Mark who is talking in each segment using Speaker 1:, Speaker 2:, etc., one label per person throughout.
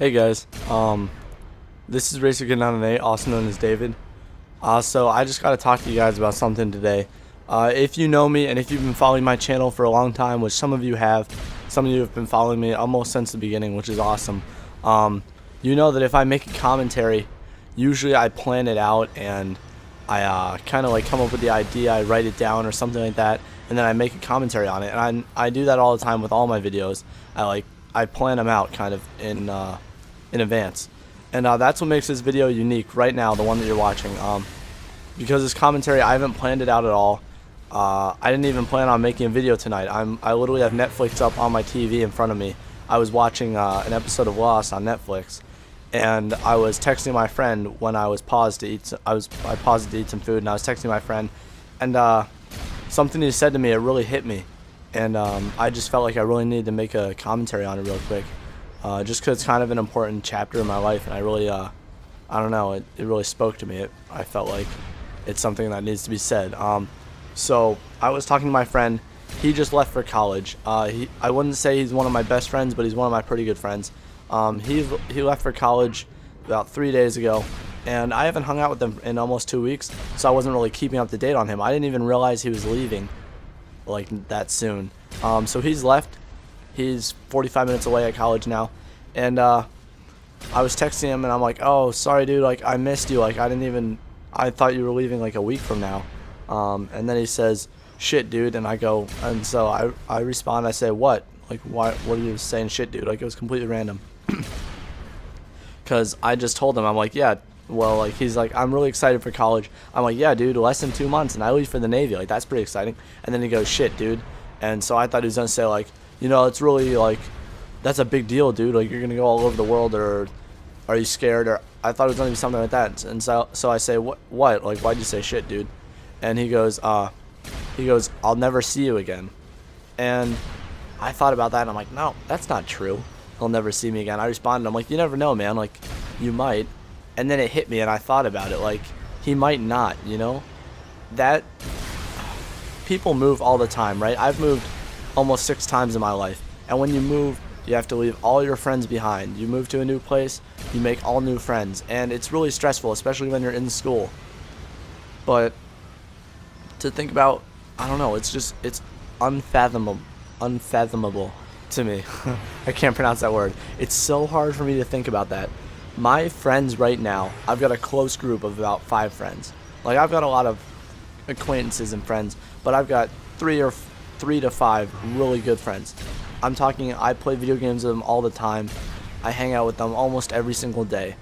Speaker 1: Hey guys, this is Racer Getting on an 8, also known as David. So I just gotta talk to you guys about something today. If you know me and if you've been following my channel for a long time, which some of you have, some of you have been following me almost since the beginning, which is awesome. You know that if I make a commentary, usually I plan it out and I kind of like come up with the idea, I write it down or something like that, and then I make a commentary on it. And I do that all the time with all my videos. I plan them out kind of in advance, and that's what makes this video unique right now, the one that you're watching. Because this commentary, I haven't planned it out at all. I didn't even plan on making a video tonight. I literally have Netflix up on my TV in front of me. I was watching an episode of Lost on Netflix, and I was texting my friend when I was paused to eat. I paused to eat some food, and I was texting my friend, and something he said to me, it really hit me. And I just felt like I really needed to make a commentary on it real quick, just because it's kind of an important chapter in my life, and I really, I don't know, it really spoke to me. I felt like it's something that needs to be said. So I was talking to my friend. He just left for college. I wouldn't say he's one of my best friends, but he's one of my pretty good friends. He left for college about 3 days ago, and I haven't hung out with him in almost 2 weeks, so I wasn't really keeping up to date on him. I didn't even realize he was leaving like that soon. So he's left. He's 45 minutes away at college now, and I was texting him and I'm like, oh, sorry dude, like I missed you, like I thought you were leaving like a week from now. And then he says, shit dude, and I go, and so I respond, I say, what, like what are you saying, shit dude? Like it was completely random. Because I just told him, I'm like, yeah, well, like he's like, I'm really excited for college. I'm like, yeah dude, less than 2 months and I leave for the Navy, like that's pretty exciting. And then he goes, shit dude. And so I thought he was gonna say like, you know, it's really like, that's a big deal dude, like you're gonna go all over the world, or are you scared? Or I thought it was gonna be something like that. And so I say, what, like why'd you say shit dude? And he goes, I'll never see you again. And I thought about that and I'm like, no, that's not true, he'll never see me again. I responded, I'm like, you never know man, like you might. And then it hit me and I thought about it, like he might not, you know, that people move all the time, right? I've moved almost 6 times in my life, and when you move, you have to leave all your friends behind. You move to a new place, you make all new friends, and it's really stressful, especially when you're in school. But to think about, I don't know, it's unfathomable to me. I can't pronounce that word. It's so hard for me to think about that. My friends right now, I've got a close group of about 5 friends. Like I've got a lot of acquaintances and friends, but I've got 3 to 5 really good friends. I'm talking, I play video games with them all the time. I hang out with them almost every single day.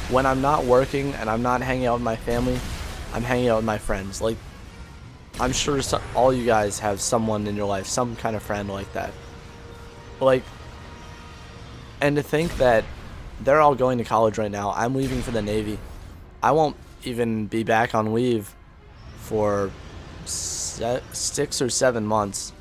Speaker 1: When I'm not working and I'm not hanging out with my family, I'm hanging out with my friends. Like, I'm sure all you guys have someone in your life, some kind of friend like that. Like, and to think that they're all going to college right now. I'm leaving for the Navy. I won't even be back on leave for 6 or 7 months.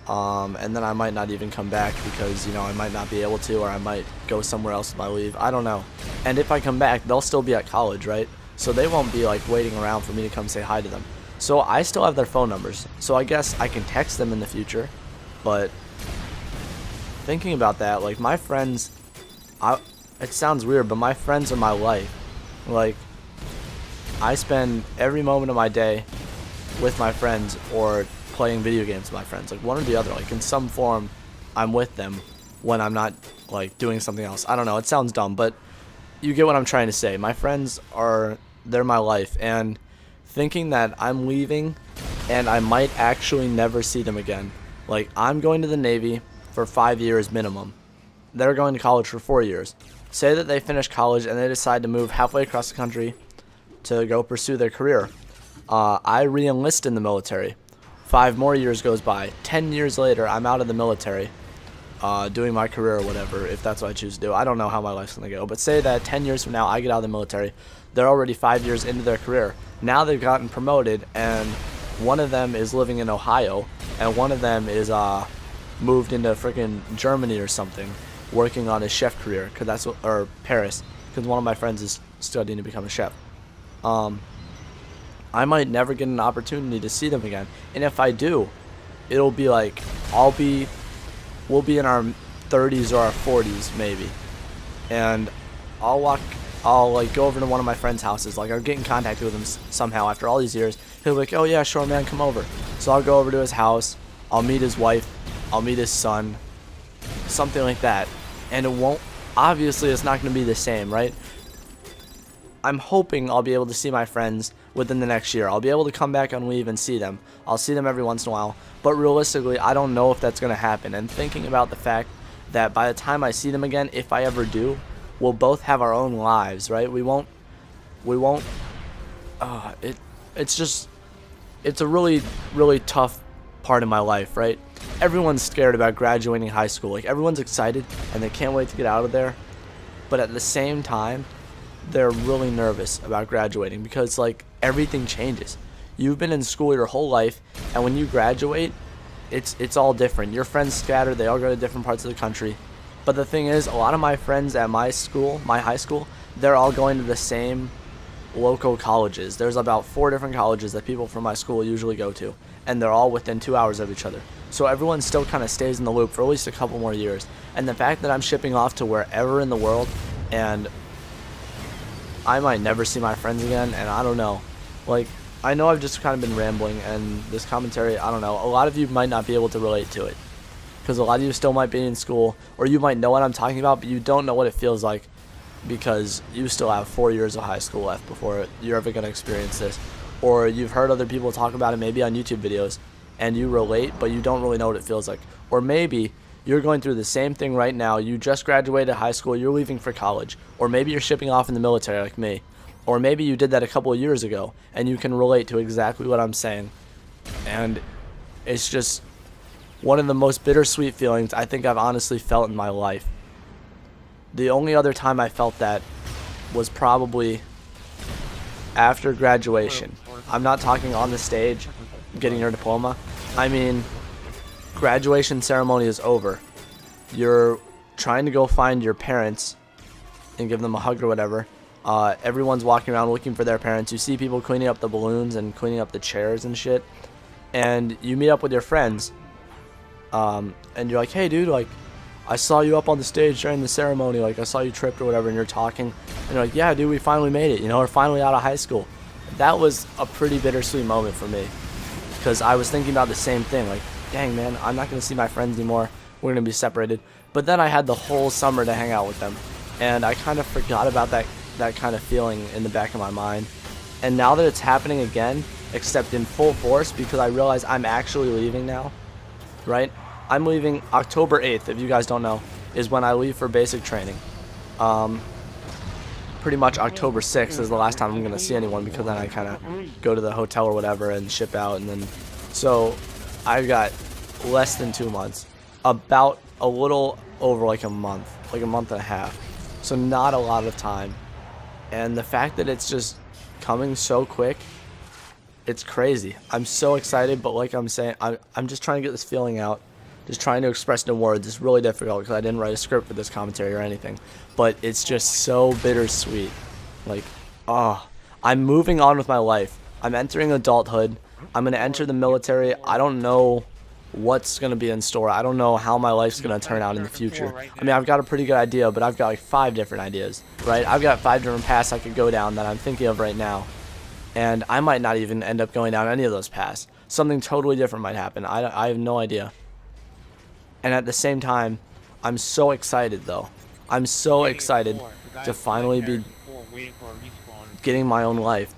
Speaker 1: And then I might not even come back because, you know, I might not be able to, or I might go somewhere else with my leave. I don't know. And if I come back, they'll still be at college, right? So they won't be like waiting around for me to come say hi to them. So I still have their phone numbers. So I guess I can text them in the future. But thinking about that, like my friends, it sounds weird, but my friends are my life. Like, I spend every moment of my day with my friends or playing video games with my friends, like one or the other. Like in some form, I'm with them when I'm not like doing something else. I don't know, it sounds dumb, but you get what I'm trying to say. My friends they're my life, and thinking that I'm leaving and I might actually never see them again. Like, I'm going to the Navy for 5 years minimum. They're going to college for 4 years. Say that they finish college and they decide to move halfway across the country to go pursue their career. I re-enlist in the military. 5 more years goes by. 10 years later, I'm out of the military, doing my career or whatever, if that's what I choose to do. I don't know how my life's going to go. But say that 10 years from now, I get out of the military. They're already 5 years into their career. Now they've gotten promoted, and one of them is living in Ohio, and one of them is moved into freaking Germany or something, working on his chef career, or Paris, because one of my friends is studying to become a chef. I might never get an opportunity to see them again, and if I do, it'll be like we'll be in our 30s or our 40s maybe, and I'll like go over to one of my friends' houses. Like I'll get in contact with him somehow after all these years. He'll be like, oh yeah, sure man, come over. So I'll go over to his house. I'll meet his wife. I'll meet his son. Something like that. And it won't, obviously it's not going to be the same, right? I'm hoping I'll be able to see my friends within the next year. I'll be able to come back on leave and see them. I'll see them every once in a while. But realistically, I don't know if that's going to happen. And thinking about the fact that by the time I see them again, if I ever do, we'll both have our own lives, right? It's a really, really tough part of my life, right? Everyone's scared about graduating high school. Like everyone's excited and they can't wait to get out of there. But at the same time, they're really nervous about graduating because like everything changes. You've been in school your whole life, and when you graduate, it's all different. Your friends scatter, they all go to different parts of the country. But the thing is, a lot of my friends at my school, my high school, they're all going to the same local colleges. There's about 4 different colleges that people from my school usually go to, and they're all within 2 hours of each other. So everyone still kind of stays in the loop for at least a couple more years. And the fact that I'm shipping off to wherever in the world, and I might never see my friends again, and I don't know. Like, I know I've just kind of been rambling, and this commentary, I don't know, a lot of you might not be able to relate to it. Because a lot of you still might be in school, or you might know what I'm talking about, but you don't know what it feels like because you still have 4 years of high school left before you're ever going to experience this. Or you've heard other people talk about it maybe on YouTube videos, and you relate, but you don't really know what it feels like. Or maybe you're going through the same thing right now. You just graduated high school, you're leaving for college. Or maybe you're shipping off in the military like me. Or maybe you did that a couple of years ago, and you can relate to exactly what I'm saying. And it's just one of the most bittersweet feelings I think I've honestly felt in my life. The only other time I felt that was probably after graduation. I'm not talking on the stage, getting your diploma. I mean, graduation ceremony is over. You're trying to go find your parents and give them a hug or whatever. Everyone's walking around looking for their parents. You see people cleaning up the balloons and cleaning up the chairs and shit. And you meet up with your friends. And you're like, hey dude, like, I saw you up on the stage during the ceremony. Like, I saw you tripped or whatever, and you're talking. And you're like, yeah dude, we finally made it. You know, we're finally out of high school. That was a pretty bittersweet moment for me. Because I was thinking about the same thing. Like, dang man, I'm not going to see my friends anymore. We're going to be separated. But then I had the whole summer to hang out with them. And I kind of forgot about that kind of feeling in the back of my mind. And now that it's happening again, except in full force, because I realize I'm actually leaving now, right? I'm leaving October 8th, if you guys don't know, is when I leave for basic training. Pretty much October 6th is the last time I'm going to see anyone, because then I kind of go to the hotel or whatever and ship out. And then, so I've got less than 2 months, about a little over like a month and a half. So not a lot of time. And the fact that it's just coming so quick, it's crazy. I'm so excited, but like I'm saying, I'm just trying to get this feeling out. Just trying to express it in words. It's really difficult because I didn't write a script for this commentary or anything. But it's just so bittersweet. Like, I'm moving on with my life. I'm entering adulthood. I'm going to enter the military. I don't know what's going to be in store. I don't know how my life's going to turn out in the future. I mean, I've got a pretty good idea, but I've got like 5 different ideas, right? I've got 5 different paths I could go down that I'm thinking of right now. And I might not even end up going down any of those paths. Something totally different might happen. I have no idea. And at the same time, I'm so excited though. I'm so excited to finally be getting my own life.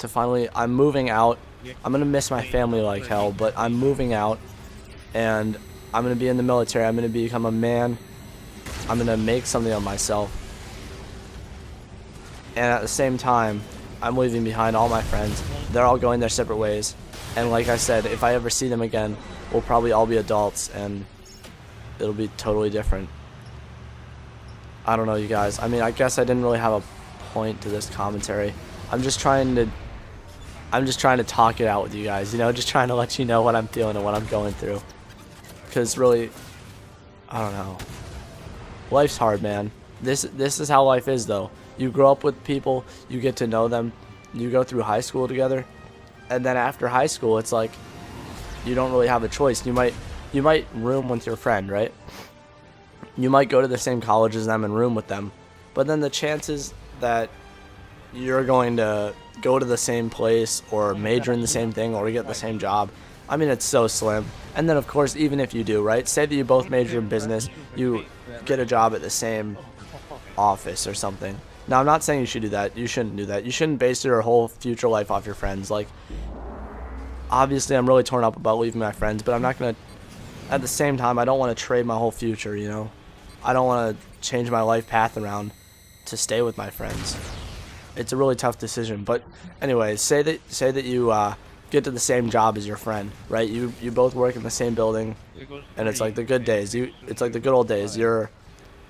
Speaker 1: I'm moving out. I'm going to miss my family like hell, but I'm moving out. And I'm going to be in the military. I'm going to become a man. I'm going to make something of myself. And at the same time, I'm leaving behind all my friends. They're all going their separate ways. And like I said, if I ever see them again, we'll probably all be adults and it'll be totally different. I don't know, you guys. I mean, I guess I didn't really have a point to this commentary. I'm just trying to talk it out with you guys, you know, just trying to let you know what I'm feeling and what I'm going through. Because really, I don't know. Life's hard, man. This is how life is, though. You grow up with people, you get to know them, you go through high school together, and then after high school, it's like you don't really have a choice. You might room with your friend, right? You might go to the same college as them and room with them, But then the chances that you're going to go to the same place or major in the same thing or get the same job, I mean, it's so slim. And then, of course, even if you do, right? Say that you both major in business, you get a job at the same office or something. Now, I'm not saying you should do that. You shouldn't do that. You shouldn't base your whole future life off your friends. Like, obviously, I'm really torn up about leaving my friends, but I'm not going to, at the same time, I don't want to trade my whole future, you know? I don't want to change my life path around to stay with my friends. It's a really tough decision. But anyway, say that you get to the same job as your friend, right? You both work in the same building, and it's like the good days. It's like the good old days.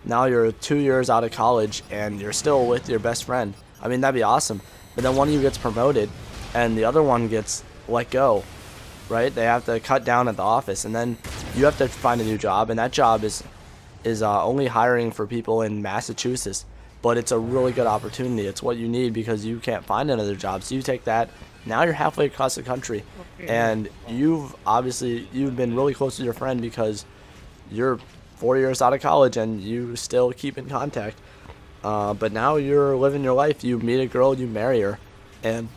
Speaker 1: Now you're 2 years out of college, and you're still with your best friend. I mean, that'd be awesome. But then one of you gets promoted, and the other one gets let go, right? They have to cut down at the office, and then you have to find a new job, and that job is only hiring for people in Massachusetts. But it's a really good opportunity. It's what you need because you can't find another job. So you take that. Now you're halfway across the country, and you've been really close to your friend because you're 4 years out of college and you still keep in contact. But now you're living your life. You meet a girl, you marry her, and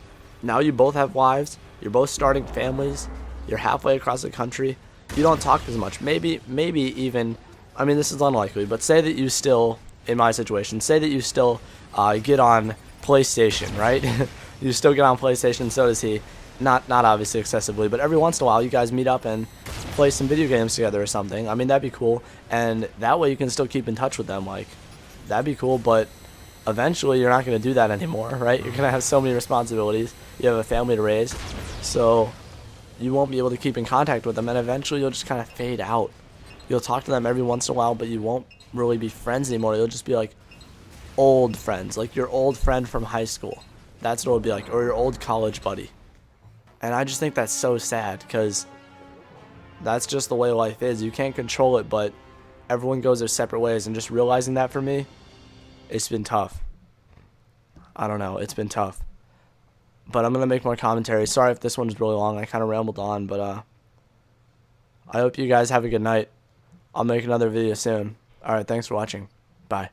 Speaker 1: now you both have wives. You're both starting families. You're halfway across the country. You don't talk as much. Maybe even, I mean, this is unlikely, but say that you still, in my situation, say that you still get on PlayStation, right? You still get on PlayStation, so does he. Not obviously excessively, but every once in a while you guys meet up and play some video games together or something. I mean, that'd be cool, and that way you can still keep in touch with them. Like, that'd be cool, but eventually you're not going to do that anymore, right? You're going to have so many responsibilities. You have a family to raise, so you won't be able to keep in contact with them, and eventually you'll just kind of fade out. You'll talk to them every once in a while, but you won't really be friends anymore. You'll just be like old friends, like your old friend from high school. That's what it'll be like, or your old college buddy. And I just think that's so sad because that's just the way life is. You can't control it, but everyone goes their separate ways. And just realizing that for me, it's been tough. I don't know. It's been tough. But I'm going to make more commentary. Sorry if this one's really long. I kind of rambled on, but I hope you guys have a good night. I'll make another video soon. Alright, thanks for watching. Bye.